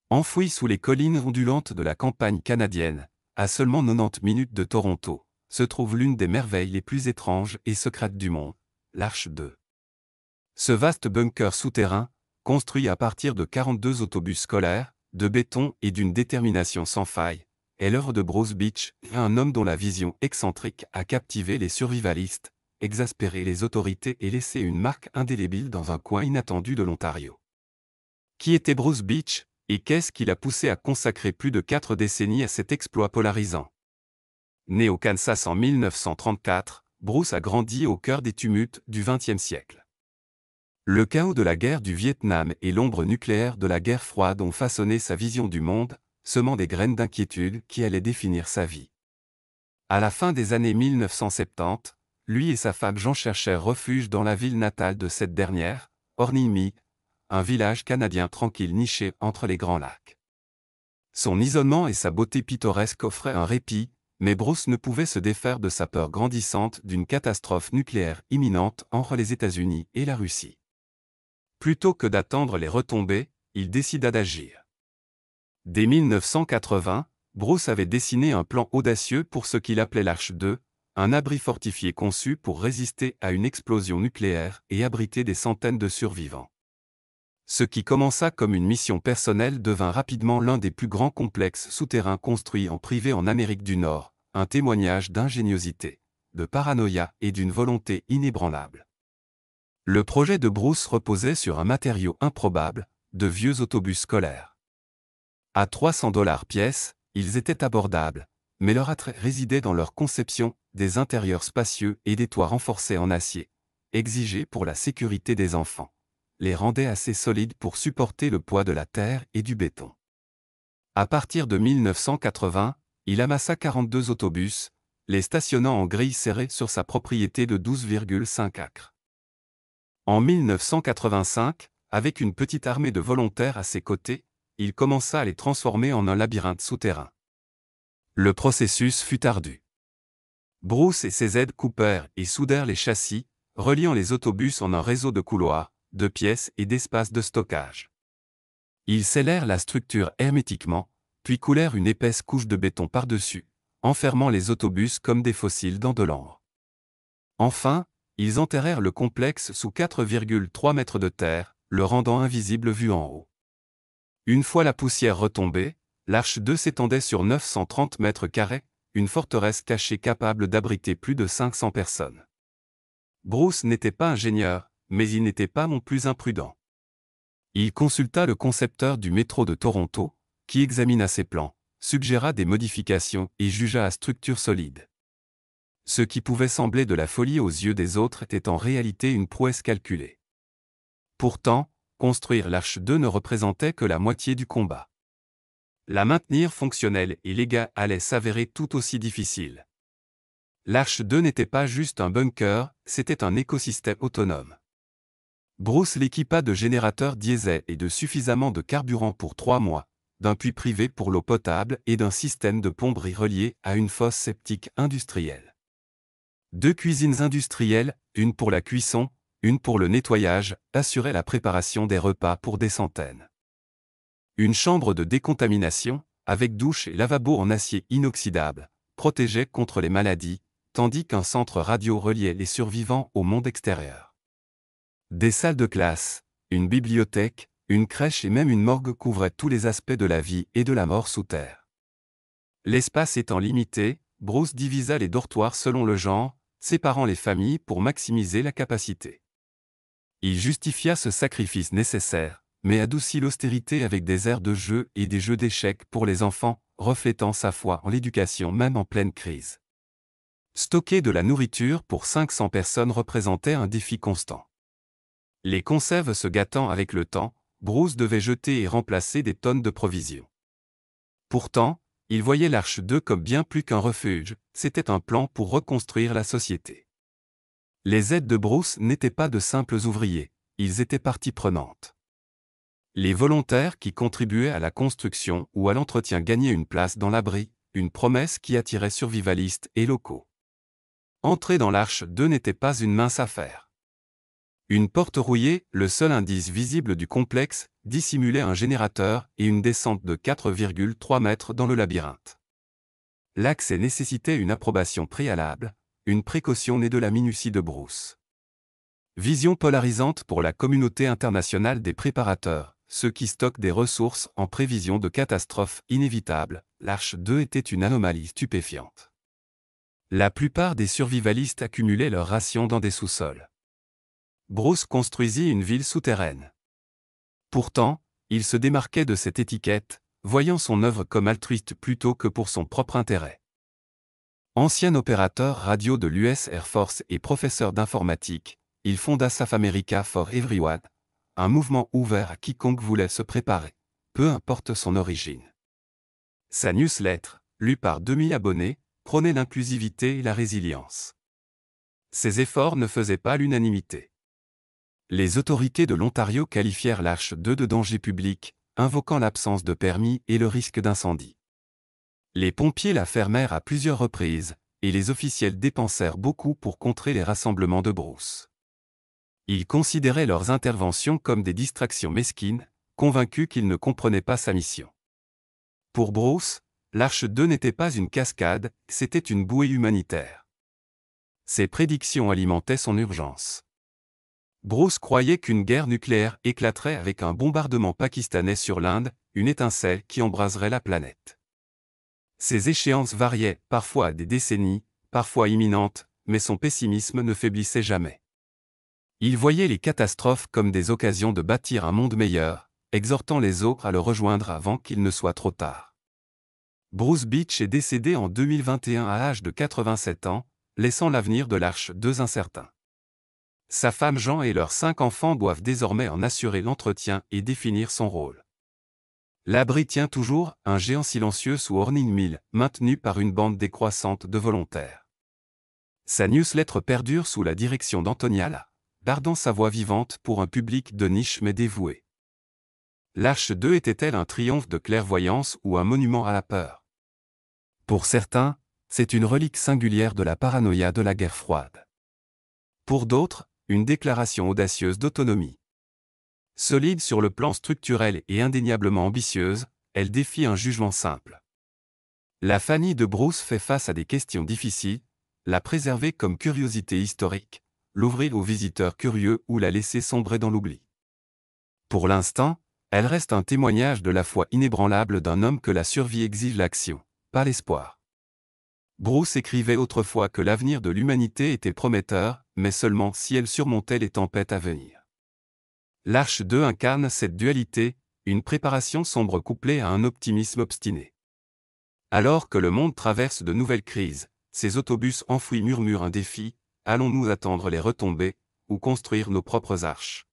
Enfoui sous les collines ondulantes de la campagne canadienne, à seulement 90 minutes de Toronto, se trouve l'une des merveilles les plus étranges et secrètes du monde, l'Arche 2. Ce vaste bunker souterrain, construit à partir de 42 autobus scolaires, de béton et d'une détermination sans faille, est l'œuvre de Bruce Beach, un homme dont la vision excentrique a captivé les survivalistes, exaspéré les autorités et laissé une marque indélébile dans un coin inattendu de l'Ontario. Qui était Bruce Beach, et qu'est-ce qui l'a poussé à consacrer plus de 4 décennies à cet exploit polarisant? Né au Kansas en 1934, Bruce a grandi au cœur des tumultes du XXe siècle. Le chaos de la guerre du Vietnam et l'ombre nucléaire de la guerre froide ont façonné sa vision du monde, semant des graines d'inquiétude qui allaient définir sa vie. À la fin des années 1970, lui et sa femme Jean cherchèrent refuge dans la ville natale de cette dernière, Ornigny, un village canadien tranquille niché entre les Grands Lacs. Son isolement et sa beauté pittoresque offraient un répit, mais Bruce ne pouvait se défaire de sa peur grandissante d'une catastrophe nucléaire imminente entre les États-Unis et la Russie. Plutôt que d'attendre les retombées, il décida d'agir. Dès 1980, Bruce avait dessiné un plan audacieux pour ce qu'il appelait l'Arche 2, un abri fortifié conçu pour résister à une explosion nucléaire et abriter des centaines de survivants. Ce qui commença comme une mission personnelle devint rapidement l'un des plus grands complexes souterrains construits en privé en Amérique du Nord, un témoignage d'ingéniosité, de paranoïa et d'une volonté inébranlable. Le projet de Bruce reposait sur un matériau improbable, de vieux autobus scolaires. À 300 $ pièce, ils étaient abordables, mais leur attrait résidait dans leur conception, des intérieurs spacieux et des toits renforcés en acier, exigés pour la sécurité des enfants, les rendaient assez solides pour supporter le poids de la terre et du béton. À partir de 1980, il amassa 42 autobus, les stationnant en grille serrée sur sa propriété de 12,5 acres. En 1985, avec une petite armée de volontaires à ses côtés, il commença à les transformer en un labyrinthe souterrain. Le processus fut ardu. Bruce et ses aides coupèrent et soudèrent les châssis, reliant les autobus en un réseau de couloirs, de pièces et d'espaces de stockage. Ils scellèrent la structure hermétiquement, puis coulèrent une épaisse couche de béton par-dessus, enfermant les autobus comme des fossiles dans de l'ambre. Enfin, ils enterrèrent le complexe sous 4,3 mètres de terre, le rendant invisible vu en haut. Une fois la poussière retombée, l'Arche 2 s'étendait sur 930 mètres carrés, une forteresse cachée capable d'abriter plus de 500 personnes. Bruce n'était pas ingénieur, mais il n'était pas non plus imprudent. Il consulta le concepteur du métro de Toronto, qui examina ses plans, suggéra des modifications et jugea la structure solide. Ce qui pouvait sembler de la folie aux yeux des autres était en réalité une prouesse calculée. Pourtant, construire l'Arche 2 ne représentait que la moitié du combat. La maintenir fonctionnelle et légale allait s'avérer tout aussi difficile. L'Arche 2 n'était pas juste un bunker, c'était un écosystème autonome. Bruce l'équipa de générateurs diesel et de suffisamment de carburant pour 3 mois, d'un puits privé pour l'eau potable et d'un système de plomberie relié à une fosse septique industrielle. 2 cuisines industrielles, une pour la cuisson, une pour le nettoyage, assuraient la préparation des repas pour des centaines. Une chambre de décontamination, avec douche et lavabo en acier inoxydable, protégeait contre les maladies, tandis qu'un centre radio reliait les survivants au monde extérieur. Des salles de classe, une bibliothèque, une crèche et même une morgue couvraient tous les aspects de la vie et de la mort sous terre. L'espace étant limité, Bruce divisa les dortoirs selon le genre, séparant les familles pour maximiser la capacité. Il justifia ce sacrifice nécessaire, mais adoucit l'austérité avec des aires de jeu et des jeux d'échecs pour les enfants, reflétant sa foi en l'éducation même en pleine crise. Stocker de la nourriture pour 500 personnes représentait un défi constant. Les conserves se gâtant avec le temps, Bruce devait jeter et remplacer des tonnes de provisions. Pourtant, il voyait l'Arche 2 comme bien plus qu'un refuge, c'était un plan pour reconstruire la société. Les aides de Bruce n'étaient pas de simples ouvriers, ils étaient partie prenante. Les volontaires qui contribuaient à la construction ou à l'entretien gagnaient une place dans l'abri, une promesse qui attirait survivalistes et locaux. Entrer dans l'Arche 2 n'était pas une mince affaire. Une porte rouillée, le seul indice visible du complexe, dissimulait un générateur et une descente de 4,3 mètres dans le labyrinthe. L'accès nécessitait une approbation préalable, une précaution née de la minutie de Bruce. Vision polarisante pour la communauté internationale des préparateurs, ceux qui stockent des ressources en prévision de catastrophes inévitables. L'Arche 2 était une anomalie stupéfiante. La plupart des survivalistes accumulaient leurs rations dans des sous-sols. Bruce construisit une ville souterraine. Pourtant, il se démarquait de cette étiquette, voyant son œuvre comme altruiste plutôt que pour son propre intérêt. Ancien opérateur radio de l'US Air Force et professeur d'informatique, il fonda SAF America for Everyone, un mouvement ouvert à quiconque voulait se préparer, peu importe son origine. Sa newsletter, lue par 2000 abonnés, prônait l'inclusivité et la résilience. Ses efforts ne faisaient pas l'unanimité. Les autorités de l'Ontario qualifièrent l'Arche 2 de danger public, invoquant l'absence de permis et le risque d'incendie. Les pompiers la fermèrent à plusieurs reprises, et les officiels dépensèrent beaucoup pour contrer les rassemblements de Bruce. Ils considéraient leurs interventions comme des distractions mesquines, convaincus qu'ils ne comprenaient pas sa mission. Pour Bruce, l'Arche 2 n'était pas une cascade, c'était une bouée humanitaire. Ses prédictions alimentaient son urgence. Bruce croyait qu'une guerre nucléaire éclaterait avec un bombardement pakistanais sur l'Inde, une étincelle qui embraserait la planète. Ces échéances variaient, parfois à des décennies, parfois imminentes, mais son pessimisme ne faiblissait jamais. Il voyait les catastrophes comme des occasions de bâtir un monde meilleur, exhortant les autres à le rejoindre avant qu'il ne soit trop tard. Bruce Beach est décédé en 2021 à l'âge de 87 ans, laissant l'avenir de l'Arche 2 incertain. Sa femme Jean et leurs 5 enfants doivent désormais en assurer l'entretien et définir son rôle. L'abri tient toujours, un géant silencieux sous Orning Mill, maintenu par une bande décroissante de volontaires. Sa newsletter perdure sous la direction d'Antonia La, gardant sa voix vivante pour un public de niche mais dévoué. L'Arche 2 était-elle un triomphe de clairvoyance ou un monument à la peur? Pour certains, c'est une relique singulière de la paranoïa de la guerre froide. Pour d'autres, une déclaration audacieuse d'autonomie. Solide sur le plan structurel et indéniablement ambitieuse, elle défie un jugement simple. La famille de Bruce fait face à des questions difficiles, la préserver comme curiosité historique, l'ouvrir aux visiteurs curieux ou la laisser sombrer dans l'oubli. Pour l'instant, elle reste un témoignage de la foi inébranlable d'un homme que la survie exige l'action, pas l'espoir. Bruce écrivait autrefois que l'avenir de l'humanité était prometteur, mais seulement si elle surmontait les tempêtes à venir. L'Arche 2 incarne cette dualité, une préparation sombre couplée à un optimisme obstiné. Alors que le monde traverse de nouvelles crises, ces autobus enfouis murmurent un défi: allons-nous attendre les retombées, ou construire nos propres arches?